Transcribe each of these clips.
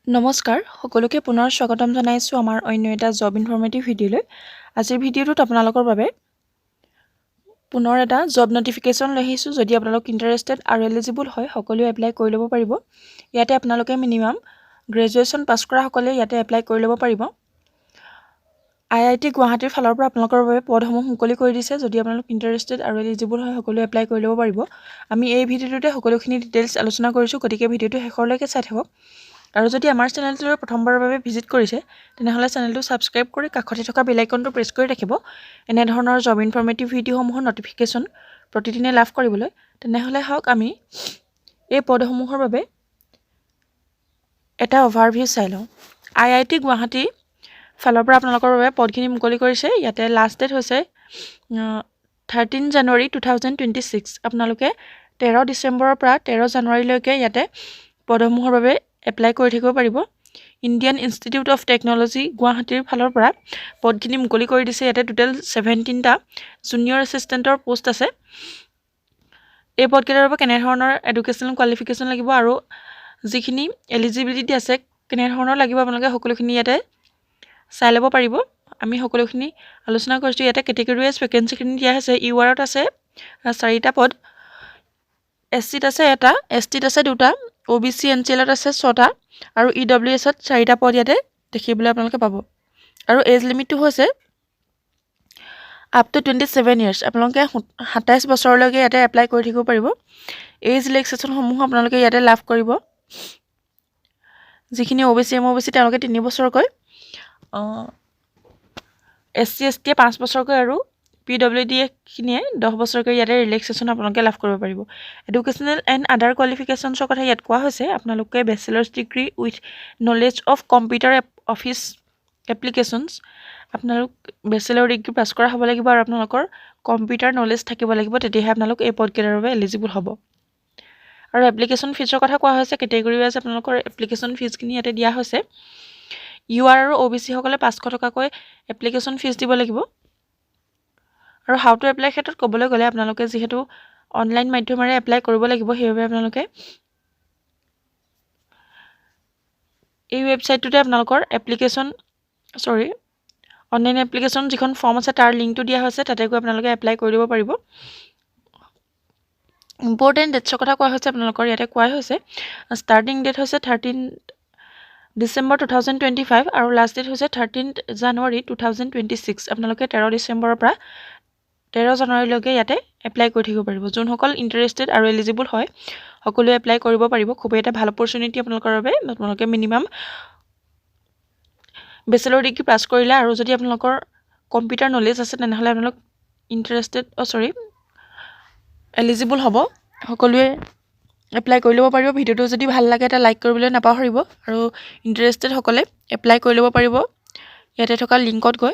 নমস্কাৰ সকলোকে পুনৰ স্বাগতম জনাইছোঁ আমাৰ অন্য এটা জব ইনফৰ্মেটিভ ভিডিঅ'লৈ। আজিৰ ভিডিঅ'টোত আপোনালোকৰ বাবে পুনৰ এটা জব নটিফিকেশ্যন লৈ আহিছোঁ। যদি আপোনালোক ইণ্টাৰেষ্টেড আৰু এলিজিবল হয় সকলোৱে এপ্লাই কৰি ল'ব পাৰিব। ইয়াতে আপোনালোকে মিনিমাম গ্ৰেজুৱেশ্যন পাছ কৰা সকলে ইয়াতে এপ্লাই কৰি ল'ব পাৰিব। IIT গুৱাহাটীৰ ফালৰ পৰা আপোনালোকৰ বাবে পদসমূহ মুকলি কৰি দিছে। যদি আপোনালোক ইণ্টাৰেষ্টেড আৰু এলিজিবল হয় সকলোৱে এপ্লাই কৰি ল'ব পাৰিব। আমি এই ভিডিঅ'টোতে সকলোখিনি ডিটেইলছ আলোচনা কৰিছোঁ, গতিকে ভিডিঅ'টো শেষলৈকে চাই থাকক। আৰু যদি আমাৰ চেনেলটোলৈ প্ৰথমবাৰৰ বাবে ভিজিট কৰিছে তেনেহ'লে চেনেলটো ছাবস্ক্ৰাইব কৰি কাষতে থকা বেল আইকনটো প্ৰেছ কৰি ৰাখিব এনেধৰণৰ জব ইনফৰ্মেটিভ ভিডিঅ'সমূহৰ নটিফিকেশ্যন প্ৰতিদিনে লাভ কৰিবলৈ। তেনেহ'লে হওক আমি এই পদসমূহৰ বাবে এটা অভাৰভিউ চাই লওঁ। IIT গুৱাহাটী ফালৰ পৰা আপোনালোকৰ বাবে পদখিনি মুকলি কৰিছে। ইয়াতে লাষ্ট ডেট হৈছে 13 জানুৱাৰী 2026। আপোনালোকে 13 ডিচেম্বৰৰ পৰা 13 জানুৱাৰীলৈকে ইয়াতে পদসমূহৰ বাবে এপ্লাই কৰি থাকিব পাৰিব। ইণ্ডিয়ান ইনষ্টিটিউট অফ টেকন'লজি গুৱাহাটীৰ ফালৰ পৰা পদখিনি মুকলি কৰি দিছে। ইয়াতে টোটেল 17টা জুনিয়ৰ এছিষ্টেণ্টৰ পোষ্ট আছে। এই পদকেইটাৰ বাবে কেনেধৰণৰ এডুকেশ্যনেল কোৱালিফিকেশ্যন লাগিব আৰু যিখিনি এলিজিবিলিটি আছে কেনেধৰণৰ লাগিব আপোনালোকে সকলোখিনি ইয়াতে চাই ল'ব পাৰিব। আমি সকলোখিনি আলোচনা কৰিছোঁ। ইয়াতে কেটেগৰী ৱাইজ ভেকেঞ্চিখিনি দিয়া আছে। URত আছে 4টা পদ, SCত আছে 1টা, STত আছে 2টা, OBC NCLত আছে 6টা আৰু EWSত 4টা পদ ইয়াতে দেখিবলৈ আপোনালোকে পাব। আৰু এজ লিমিটটো হৈছে আপ টু 27 ইয়াৰ্ছ। আপোনালোকে 27 বছৰলৈকে ইয়াতে এপ্লাই কৰি থাকিব পাৰিব। এজ ৰিলেক্সেশ্যনসমূহ আপোনালোকে ইয়াতে লাভ কৰিব। যিখিনি OBC MOBC তেওঁলোকে 3 বছৰকৈ, SC ST 5 বছৰকৈ আৰু PWD খিনিয়ে 10 বছৰকৈ ইয়াতে ৰিলেক্সেশ্যন আপোনালোকে লাভ কৰিব পাৰিব। এডুকেশ্যনেল এণ্ড আদাৰ কোৱালিফিকেশ্যনছৰ কথা ইয়াত কোৱা হৈছে। আপোনালোকে bachelor's degree with knowledge of computer office applications, আপোনালোক বেচেলাৰ ডিগ্ৰী পাছ কৰা হ'ব লাগিব আৰু আপোনালোকৰ কম্পিউটাৰ নলেজ থাকিব লাগিব, তেতিয়াহে আপোনালোক এই পদকেইটাৰ বাবে এলিজিবল হ'ব। আৰু এপ্লিকেশ্যন ফিজৰ কথা কোৱা হৈছে। কেটেগৰী ৱাইজ আপোনালোকৰ এপ্লিকেশ্যন ফিজখিনি ইয়াতে দিয়া হৈছে। UR আৰু OBC সকলে 500 টকাকৈ এপ্লিকেশ্যন ফিজ দিব লাগিব। আৰু হাউ টু এপ্লাই ক্ষেত্ৰত ক'বলৈ গ'লে আপোনালোকে যিহেতু অনলাইন মাধ্যমেৰে এপ্লাই কৰিব লাগিব, সেইবাবে আপোনালোকে এই ৱেবছাইটটোতে আপোনালোকৰ অনলাইন এপ্লিকেশ্যন যিখন ফৰ্ম আছে তাৰ লিংকটো দিয়া হৈছে, তাতে গৈ আপোনালোকে এপ্লাই কৰি দিব পাৰিব। ইম্পৰ্টেণ্ট ডেটছৰ কথা কোৱা হৈছে। আপোনালোকৰ ইয়াতে কোৱা হৈছে ষ্টাৰ্টিং ডেট হৈছে 13 ডিচেম্বৰ 2025 আৰু লাষ্ট ডেট হৈছে 13 জানুৱাৰী 2026। আপোনালোকে 13 ডিচেম্বৰৰ পৰা 13 জানুৱাৰীলৈকে ইয়াতে এপ্লাই কৰি থাকিব পাৰিব। যোনসকল ইণ্টাৰেষ্টেড আৰু এলিজিবল হয় সকলোৱে এপ্লাই কৰিব পাৰিব। খুবেই এটা ভাল অপৰচুনিটি আপোনালোকৰ বাবে। আপোনালোকে মিনিমাম বেচেলৰ ডিগ্ৰী পাছ কৰিলে আৰু যদি আপোনালোকৰ কম্পিউটাৰ নলেজ আছে তেনেহ'লে আপোনালোক এলিজিবল হ'ব। সকলোৱে এপ্লাই কৰি ল'ব পাৰিব। ভিডিঅ'টো যদি ভাল লাগে এটা লাইক কৰিবলৈ নাপাহৰিব আৰু ইণ্টাৰেষ্টেড সকলে এপ্লাই কৰি ল'ব পাৰিব ইয়াতে থকা লিংকত গৈ।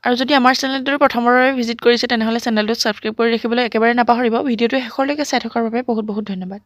আৰু যদি আমাৰ চেনেলটো প্ৰথমবাৰৰ বাবে ভিজিট কৰিছে তেনেহ'লে চেনেলটো ছাবস্ক্ৰাইব কৰি ৰাখিবলৈ একেবাৰে নাপাহৰিব। ভিডিঅ'টো শেষলৈকে চাই থকাৰ বাবে বহুত বহুত ধন্যবাদ।